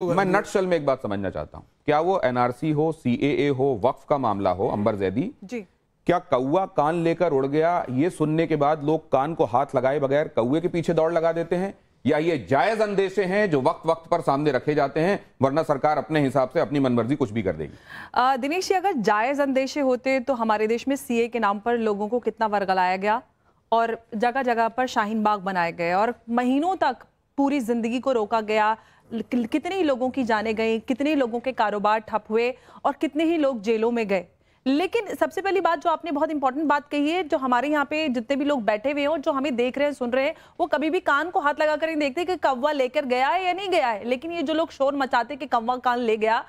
मैं नटशल में एक बात समझना चाहता हूं, क्या वो एनआरसी हो, सीएए हो, वक्फ का मामला हो, अंबर जैदी जी, क्या कौवा कान लेकर उड़ गया ये सुनने के बाद लोग कान को हाथ लगाए बगैर कौवे के पीछे दौड़ लगा देते हैं, या ये जायज अंदेशे हैं जो वक्त वक्त पर सामने रखे जाते हैं, वरना सरकार अपने हिसाब से अपनी मनमर्जी कुछ भी कर देगी? दिनेश जी, अगर जायज अंदेशे होते तो हमारे देश में सीए के नाम पर लोगों को कितना वर्गलाया गया और जगह जगह पर शाहीन बाग बनाए गए और महीनों तक पूरी जिंदगी को रोका गया, कितने ही लोगों की जाने गई, कितने लोगों के कारोबार ठप हुए और कितने ही लोग जेलों में गए। लेकिन सबसे पहली बात जो आपने बहुत इंपॉर्टेंट बात कही है, जो हमारे यहाँ पे जितने भी लोग बैठे हुए हैं और जो हमें देख रहे हैं, सुन रहे हैं, वो कभी भी कान को हाथ लगा कर नहीं देखते कि कौवा लेकर गया है या नहीं गया है। लेकिन ये जो लोग शोर मचाते कि कौवा कान ले गया,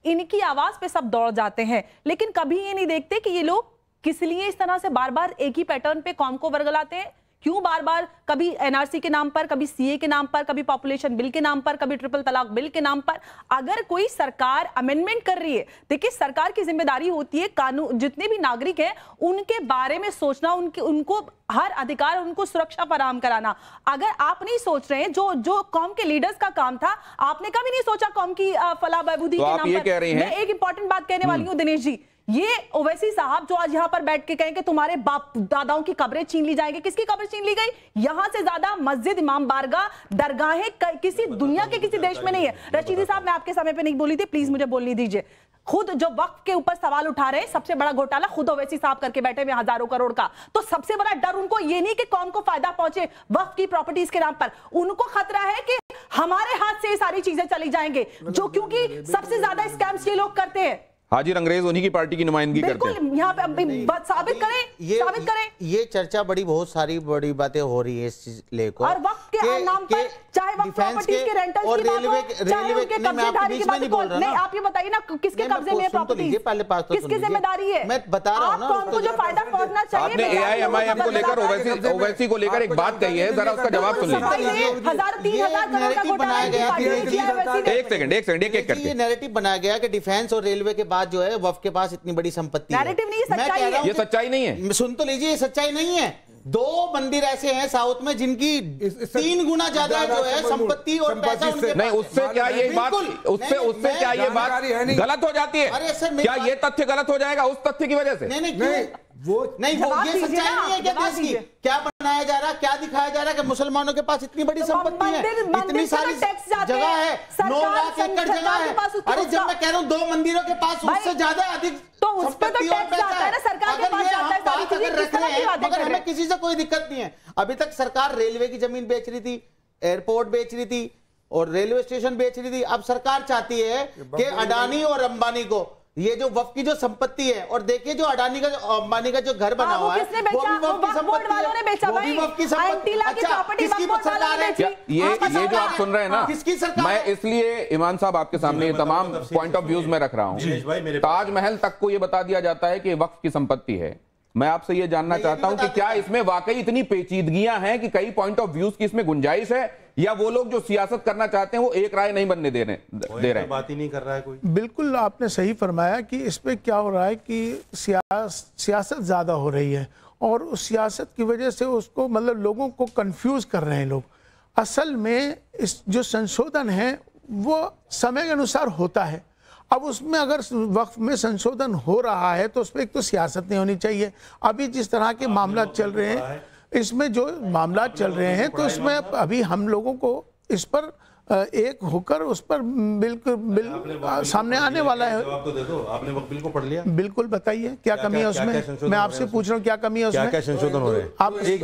इनकी आवाज पे सब दौड़ जाते हैं, लेकिन कभी ये नहीं देखते कि ये लोग किस लिए इस तरह से बार बार एक ही पैटर्न पे कौम को वर्गलाते हैं। क्यों बार बार, कभी एनआरसी के नाम पर, कभी सीए के नाम पर, कभी पॉपुलेशन बिल के नाम पर, कभी ट्रिपल तलाक बिल के नाम पर। अगर कोई सरकार अमेंडमेंट कर रही है, देखिए सरकार की जिम्मेदारी होती है कानून, जितने भी नागरिक हैं उनके बारे में सोचना, उनको हर अधिकार, उनको सुरक्षा फराहम कराना। अगर आप नहीं सोच रहे हैं, जो कौम के लीडर्स का काम था, आपने कभी नहीं सोचा कौम की फलाह बहबूदी के नाम पर। मैं एक इंपॉर्टेंट बात कहने वाली हूँ दिनेश जी, ये ओवैसी साहब जो आज यहाँ पर बैठ के कहें कि तुम्हारे बाप दादाओं की कब्रें छीन ली जाएंगी, किसकी कब्र छीन ली गई? यहां से ज्यादा मस्जिद, इमाम बारगाह, दरगाहें किसी दुनिया के किसी देश में नहीं है। रशीदी साहब, मैं आपके समय पे नहीं बोली थी, प्लीज मुझे बोलने दीजिए। खुद जो वक्फ के ऊपर सवाल उठा रहे हैं, सबसे बड़ा घोटाला खुद ओवैसी साहब करके बैठे हुए हजारों करोड़ का, तो सबसे बड़ा डर उनको ये नहीं कि कौम को फायदा पहुंचे वक्फ की प्रॉपर्टीज के नाम पर, उनको खतरा है कि हमारे हाथ से ये सारी चीजें चली जाएंगे, जो क्योंकि सबसे ज्यादा स्कैम्स ये लोग करते हैं। हाजिर अंग्रेज उन्हीं की पार्टी की नुमाइंदगी करते हैं। यहाँ पे साबित करें, ये चर्चा बहुत सारी बड़ी बातें हो रही है इस चीज लेकर, और वक्त के नाम पर चाहे वक्त प्रॉपर्टीज के रेंटल और की बात हो, चाहे उनके कब्जेदारी की बात हो, नहीं आप ये बताइए ना किसके कब्जे में है प्रॉपर्टीज, किसकी जिम्मेदारी है? मैं बता रहा हूं ना, आपको जो फायदा पहुंचना चाहिए। आपने एआईएमआईएम को लेकर, ओवैसी को लेकर एक बात कही है, जरा उसका जवाब सुन लीजिए। 1000-3000 करोड़ का घोटाला एक सेकंड एक करके ये नैरेटिव बनाया गया कि डिफेंस और रेलवे के बाद जो है वक्फ के पास इतनी बड़ी संपत्ति है। नैरेटिव नहीं, सच्चाई है। ये सच्चाई नहीं है, सुन तो लीजिए, ये सच्चाई नहीं है। 2 मंदिर ऐसे हैं साउथ में जिनकी 3 गुना ज्यादा जो है संपत्ति और पैसा उनके नहीं, उससे क्या ये बात, उससे क्या ये बात गलत हो जाती है? अरे सर, क्या ये तथ्य गलत हो जाएगा उस तथ्य की वजह से? नहीं, वो ये सच्चाई नहीं है क्या? देश की क्या बनाया जा रहा, क्या दिखाया जा रहा है कि मुसलमानों के पास इतनी बड़ी संपत्ति है, इतनी सारी जगह है, 9 लाख एकड़ जगह है। अरे जब मैं कह रहा हूँ 2 मंदिरों के पास उससे ज्यादा अधिक तो उस पे तो टैक्स जाता है ना, सरकार के पास जाता है, सारी चीजें किस तरह की बातें कर रहे हैं? हमें किसी से कोई दिक्कत नहीं है। अभी तक सरकार रेलवे की जमीन बेच रही थी, एयरपोर्ट बेच रही थी और रेलवे स्टेशन बेच रही थी। अब सरकार चाहती है कि अडानी और अंबानी को ये जो वक्फ की जो संपत्ति है, और देखिए जो अडानी का, अंबानी का जो घर बना हुआ है, वो भी वक्फ की संपत्ति है, वो भी वक्फ की संपत्ति। अच्छा, किसकी सरकार है? ये जो आप सुन रहे हैं ना, किसकी सरकार? मैं इसलिए इमाम साहब आपके सामने ये तमाम पॉइंट ऑफ व्यूज में रख रहा हूँ। ताजमहल तक को ये बता दिया जाता है कि वक्फ की संपत्ति है। मैं आपसे ये जानना चाहता हूं कि क्या इसमें वाकई इतनी पेचीदगियां हैं कि कई पॉइंट ऑफ व्यूज की इसमें गुंजाइश है, या वो लोग जो सियासत करना चाहते हैं वो एक राय नहीं बनने दे रहे हैं? बात ही नहीं कर रहा है कोई। बिल्कुल आपने सही फरमाया कि इस पे क्या हो रहा है कि सियासत ज्यादा हो रही है, और उस सियासत की वजह से उसको मतलब लोगों को कंफ्यूज कर रहे हैं लोग। असल में इस जो संशोधन है वो समय के अनुसार होता है। अब उसमें अगर वक्फ में संशोधन हो रहा है तो उसमें एक तो सियासत नहीं होनी चाहिए। अभी जिस तरह के मामला चल रहे हैं, इसमें जो मामला चल रहे हैं, तो इसमें अभी हम लोगों को इस पर एक होकर उस पर बिल सामने आने वाला है। जवाब तो दे दो, आपने वक्फ बिल को पढ़ लिया? बिल्कुल, बताइए क्या कमी है उसमें? मैं आपसे पूछ रहा हूँ क्या कमी है उसमें? क्या संशोधन हो रहे हैं? आप एक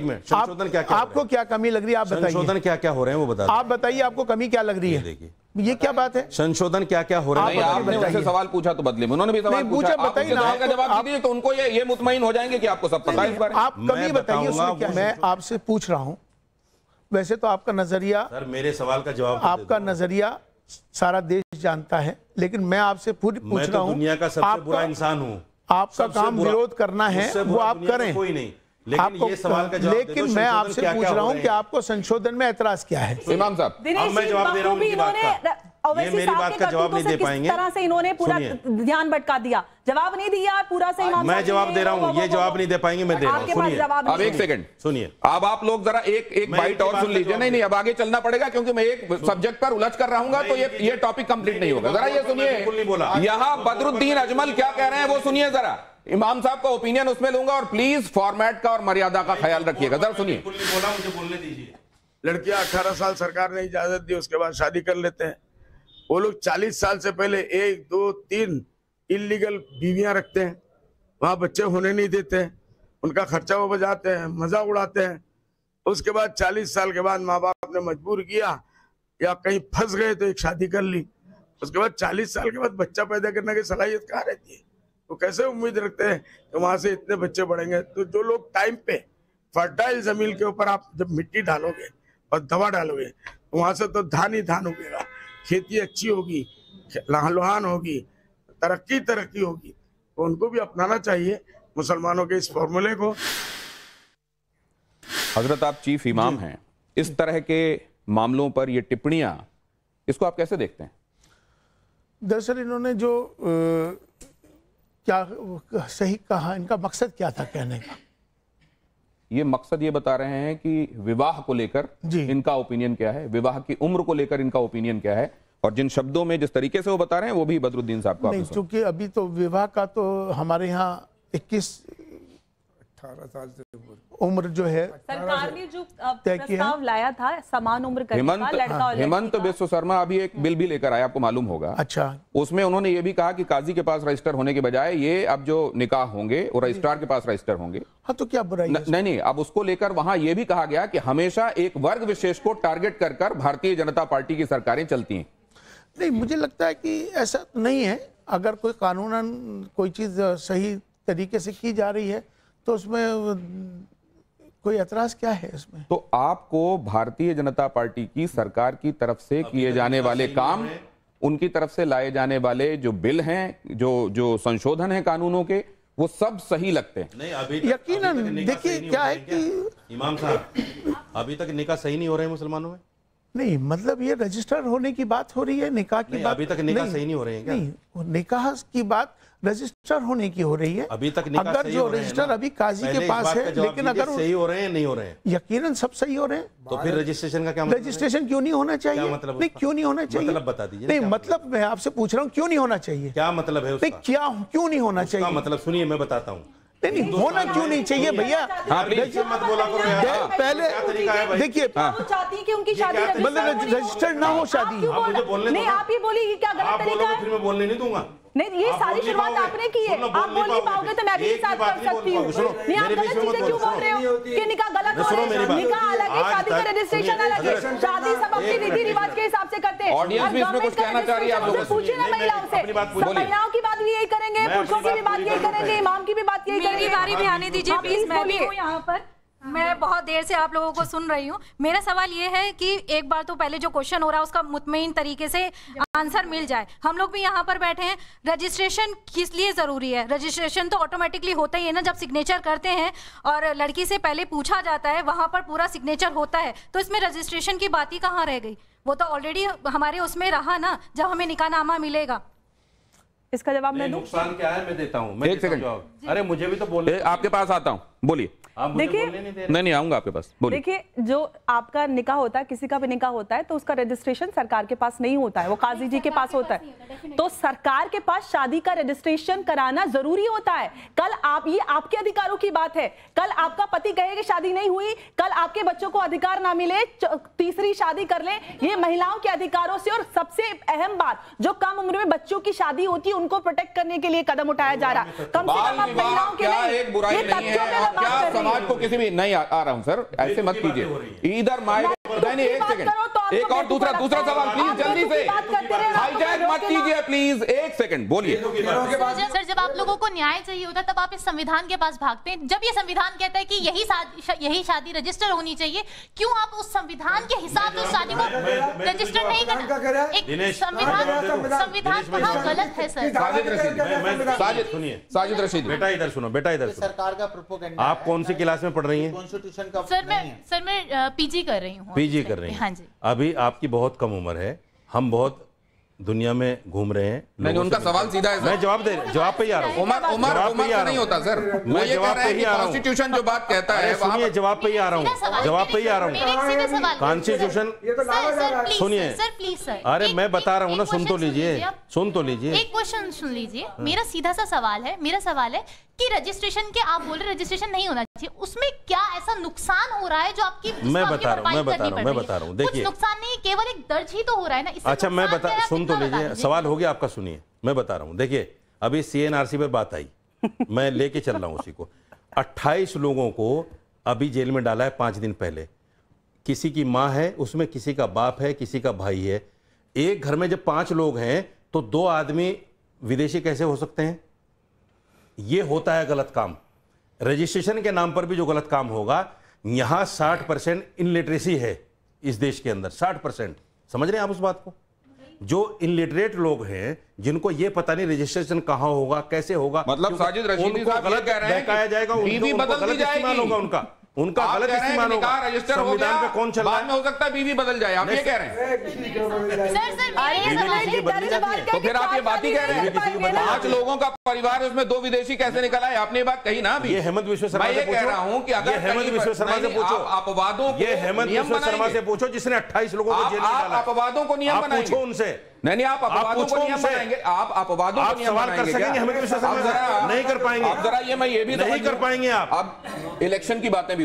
मिनट संशोधन क्या आपको क्या कमी लग रही है? आप बताइए संशोधन क्या क्या हो रहे हैं, वो बताइए। आप बताइए आपको कमी क्या लग रही है? देखिए ये क्या बात है? संशोधन क्या क्या हो रहा है? आपने उनसे सवाल पूछा तो बदले में उन्होंने भी सवाल पूछा, बताइए ना, आपका जवाब दीजिए तो उनको ये मुतमईन हो जाएंगे कि आपको सब पता है इस बारे में। आप कमी बताइए उसमें क्या? मैं आपसे पूछ रहा हूँ, वैसे तो आपका नजरिया, सर मेरे सवाल का जवाब आपका नजरिया सारा देश जानता है, लेकिन मैं आपसे पूछ रहा हूँ, दुनिया का सबसे बुरा इंसान हूँ, आपका काम विरोध करना है वो आप करें, कोई नहीं, लेकिन ये सवाल का जवाब दे दो। लेकिन मैं आपसे पूछ रहा हूँ कि आपको संशोधन में एतराज क्या है? इमाम साहब, मैं जवाब दे रहा हूँ। ओवैसी मेरी साहब बात के का जवाब करतूतों नहीं से दे पाएंगे। किस तरह से इन्होंने पूरा सुनिए। ध्यान भटका दिया, जवाब नहीं दिया पूरा से। मैं जवाब दे रहा हूं, ये जवाब नहीं दे पाएंगे, मैं दे रहा हूं। आपके पास सुनिए जवाब अब एक सेकंड सुनिए, अब आप लोग जरा एक बाइट और सुन लीजिए। नहीं, अब आगे चलना पड़ेगा क्योंकि मैं एक सब्जेक्ट पर उलझ कर रहूंगा तो ये टॉपिक कंप्लीट नहीं होगा। जरा ये सुनिए, यहां बदरुद्दीन अजमल क्या कह रहे हैं वो सुनिए जरा। इमाम साहब का ओपिनियन उसमें लूंगा और प्लीज फॉर्मेट का और मर्यादा का ख्याल रखिएगा। जरा सुनिए। मुझे बोलने दीजिए। लड़कियां 18 साल सरकार ने इजाजत दी, उसके बाद शादी कर लेते हैं। वो लोग 40 साल से पहले 1, 2, 3 इलीगल बीवियां रखते हैं, वहां बच्चे होने नहीं देते हैं, उनका खर्चा वो बजाते हैं, मजा उड़ाते हैं। उसके बाद 40 साल के बाद माँ बाप ने मजबूर किया या कहीं फंस गए तो एक शादी कर ली। उसके बाद 40 साल के बाद बच्चा पैदा करने की सलाहियत कहाँ रहती है? तो कैसे उम्मीद रखते हैं कि वहां से इतने बच्चे बढ़ेंगे? तो जो लोग टाइम पे फर्टाइल जमीन के ऊपर आप जब मिट्टी डालोगे और दवा डालोगे तो वहां से तो धान ही धान उगेगा, खेती अच्छी होगी, लहान होगी, तरक्की होगी। तो उनको भी अपनाना चाहिए मुसलमानों के इस फॉर्मूले को। हजरत आप चीफ इमाम हैं, इस तरह के मामलों पर ये टिप्पणियां, इसको आप कैसे देखते हैं? दरअसल इन्होंने जो क्या सही कहा, इनका मकसद क्या था कहने का? ये मकसद ये बता रहे हैं कि विवाह को लेकर इनका ओपिनियन क्या है, विवाह की उम्र को लेकर इनका ओपिनियन क्या है, और जिन शब्दों में जिस तरीके से वो बता रहे हैं वो भी बदरुद्दीन साहब को नहीं, चूंकि अभी तो विवाह का तो हमारे यहाँ 18 साल से उम्र जो है सरकार ने जो प्रस्ताव लाया था समान उम्र करने का लड़का और हेमंत बिस्व शर्मा अभी एक बिल भी लेकर आया, आपको मालूम होगा। अच्छा, उसमें उन्होंने ये भी कहा कि काजी के पास रजिस्टर होने के बजाय ये अब जो निकाह होंगे वो रजिस्ट्रार के पास रजिस्टर होंगे। हाँ, तो क्या बुराई है? नहीं, अब उसको लेकर वहां ये भी कहा गया कि हमेशा एक वर्ग विशेष को टारगेट कर भारतीय जनता पार्टी की सरकारें चलती हैं। नहीं, मुझे लगता है कि ऐसा नहीं है। अगर कोई कानूनन कोई चीज सही तरीके से की जा रही है तो उसमें कोई एतराज क्या है इसमें? तो आपको भारतीय जनता पार्टी की सरकार की तरफ से किए जाने वाले काम, उनकी तरफ से लाए जाने वाले जो बिल हैं, जो संशोधन है कानूनों के, वो सब सही लगते हैं? नहीं, अभी यकीनन देखिए क्या है कि इमाम साहब अभी तक निकाह सही नहीं हो रहे हैं मुसलमानों में। नहीं, मतलब ये रजिस्टर होने की बात हो रही है, निकाह की बात अभी तक निकाह सही नहीं हो रहे हैं क्या? नहीं, निकाह की बात रजिस्टर होने की हो रही है। अभी तक निकाह अगर जो रजिस्टर अभी काजी के पास है, लेकिन अगर सही हो रहे हैं नहीं हो रहे हैं, यकीनन सब सही हो रहे हैं, तो फिर रजिस्ट्रेशन का क्या मतलब? रजिस्ट्रेशन क्यों नहीं होना चाहिए? क्या मतलब? नहीं, क्यों नहीं होना चाहिए? मतलब बता दीजिए। नहीं, मतलब मैं आपसे पूछ रहा हूँ क्यों नहीं होना चाहिए? क्या मतलब है उसका? क्यों नहीं होना चाहिए? मतलब सुनिए, मैं बताता हूँ। नहीं, होना क्यों नहीं चाहिए भैया? मत बोला करो यार। पहले देखिए, चाहती है कि उनकी शादी मतलब रजिस्टर्ड ना हो शादी। मुझे बोलने नहीं, आप ये बोलिए क्या गलत तरीका है? फिर मैं बोलने नहीं दूंगा। नहीं, ये सारी शुरुआत आपने की है। आप बोल नहीं पाओगे तो मैं भी साथ कर सकती हूँ। नहीं, आप गलत चीजें क्यों बोल रहे हो कि निकाह गलत हो रहा है? निकाह अलग है, शादी का रजिस्ट्रेशन अलग है। शादी सब अपने रीति रिवाज के हिसाब से करते हैं। ऑडियंस भी इसमें कुछ कहना चाह रही है आप लोगों से? पूछिए ना महिलाओं से, सब महिलाओं की बात भी यही करेंगे, पुरुषों की भी बात यही करेंगे, इमाम की भी बात यही करेंगे। मेरी बारी भी आने दीजिए प्लीज, मैं भी हूँ यहाँ पर। मैं बहुत देर से आप लोगों को सुन रही हूँ। मेरा सवाल ये है कि एक बार तो पहले जो क्वेश्चन हो रहा है उसका मुतमईन तरीके से आंसर मिल जाए। हम लोग भी यहाँ पर बैठे हैं, रजिस्ट्रेशन किस लिए ज़रूरी है? रजिस्ट्रेशन तो ऑटोमेटिकली होता ही है ना, जब सिग्नेचर करते हैं और लड़की से पहले पूछा जाता है, वहाँ पर पूरा सिग्नेचर होता है, तो इसमें रजिस्ट्रेशन की बात ही कहाँ रह गई? वो तो ऑलरेडी हमारे उसमें रहा ना, जब हमें निकाहनामा मिलेगा। इसका जवाब मैं दूं? नुकसान क्या है मैं देता हूँ। एक सेकंड, अरे मुझे भी तो बोलने, आपके पास आता हूँ, बोलिए। देखिए, नहीं आऊंगा आपके पास, बोलिए। देखिए, जो आपका निकाह होता है, किसी का भी निकाह होता है, तो उसका रजिस्ट्रेशन सरकार के पास नहीं होता है, वो काजी जी के पास होता है। तो सरकार के पास शादी का रजिस्ट्रेशन कराना जरूरी होता है। कल आप, ये आपके अधिकारों की बात है, कल आपका पति कहे कि शादी नहीं हुई, कल आपके बच्चों को अधिकार ना मिले, तीसरी शादी कर ले, ये महिलाओं के अधिकारों से। और सबसे अहम बात, जो कम उम्र में बच्चों की शादी होती है उनको प्रोटेक्ट करने के लिए कदम उठाया जा रहा है। कम से कम आप महिलाओं के लिए एक बुराई नहीं है, समाज को किसी भी नहीं आ रहा हूं सर, ऐसे मत कीजिए। इधर माय नहीं, एक सेकंड, एक और दूसरा सवाल प्लीज, जल्दी से हाईजैक मत कीजिए प्लीज, एक सेकंड बोलिए। सर, जब आप लोगों को न्याय चाहिए होता है तब आप इस संविधान के पास भागते हैं। जब ये संविधान कहता है कि यही शादी रजिस्टर होनी चाहिए, क्यों आप उस संविधान के हिसाब से उस शादी को रजिस्टर नहीं करना? एक संविधान कहाँ गलत है सर? साजिद रशीद, बेटा इधर सुनो, बेटा इधर सुनो। सरकार का प्रोपोगेंडा। आप कौन सी क्लास में पढ़ रही हैं? कॉन्स्टिट्यूशन का सर मैं पीजी कर रही हूँ। पीजी कर रही हैं? हाँ जी। अभी आपकी बहुत कम उम्र है, हम बहुत दुनिया में घूम रहे हैं। नहीं, उनका सवाल सीधा है सर। मैं जवाब पे ही आ रहा हूँ। उमर से नहीं होता सर। मैं जवाब पे ही आ रहा हूँ। कॉन्स्टिट्यूशन जो बात कहता है, सुनिए, जवाब पे ही आ रहा हूँ। जवाब पे ही आ रहा हूँ। कॉन्स्टिट्यूशन सुनिए, अरे मैं बता रहा हूँ ना, सुन तो लीजिए। एक क्वेश्चन सुन लीजिए, मेरा सीधा सा सवाल है। मेरा सवाल है कि रजिस्ट्रेशन के आप बोल रहे रजिस्ट्रेशन नहीं होना चाहिए, उसमें क्या ऐसा नुकसान हो रहा है जो आपकी मैं बता रहा हूँ। देखिए, नुकसान नहीं, केवल एक दर्ज ही तो हो रहा है ना। अच्छा, मैं सुन तो लीजिए, सवाल हो गया आपका, सुनिए मैं बता रहा हूँ। देखिए, अभी CNRC पर बात आई, मैं लेके चल रहा हूँ उसी को। 28 लोगों को अभी जेल में डाला है 5 दिन पहले। किसी की माँ है उसमें, किसी का बाप है, किसी का भाई है। एक घर में जब 5 लोग हैं तो 2 आदमी विदेशी कैसे हो सकते हैं? ये होता है गलत काम। रजिस्ट्रेशन के नाम पर भी जो गलत काम होगा, यहां 60% इनलिटरेसी है इस देश के अंदर, 60%। समझ रहे हैं आप उस बात को? जो इनलिटरेट लोग हैं, जिनको ये पता नहीं रजिस्ट्रेशन कहां होगा, कैसे होगा, मतलब साजिद रशीदी साहब गलत कह रहे हैं बहकाया जाएगा, बीवी बदल दी जाएगी, उनका गलत इस्तेमाल होगा। रजिस्टर हो गया, पे कौन चल रहा है? बाद में हो सकता है बीवी बदल जाए, आप ये कह रहे हैं? तो फिर आप ये बात ही कह रहे हैं? 5 लोगों का परिवार, उसमें 2 विदेशी कैसे निकल आए? आपने ये बात कही ना अभी। ये हेमंत विश्व शर्मा से पूछो। मैं ये कह रहा हूं कि अगर हेमंत विश्व शर्मा से पूछो, अपवादों को, ये हेमंत विश्व शर्मा से पूछो जिसने 28 लोगों को जेल में डाला। आप अपवादों को नियम बनाएंगे? पूछो उनसे। नहीं, आप अपवादों को नियम बनाएंगे? आप अपवादों को नियम सवाल कर सकेंगे? हेमंत विश्व शर्मा नहीं कर पाएंगे। आप जरा ये भी नहीं कर पाएंगे आप। अब इलेक्शन की बातें भी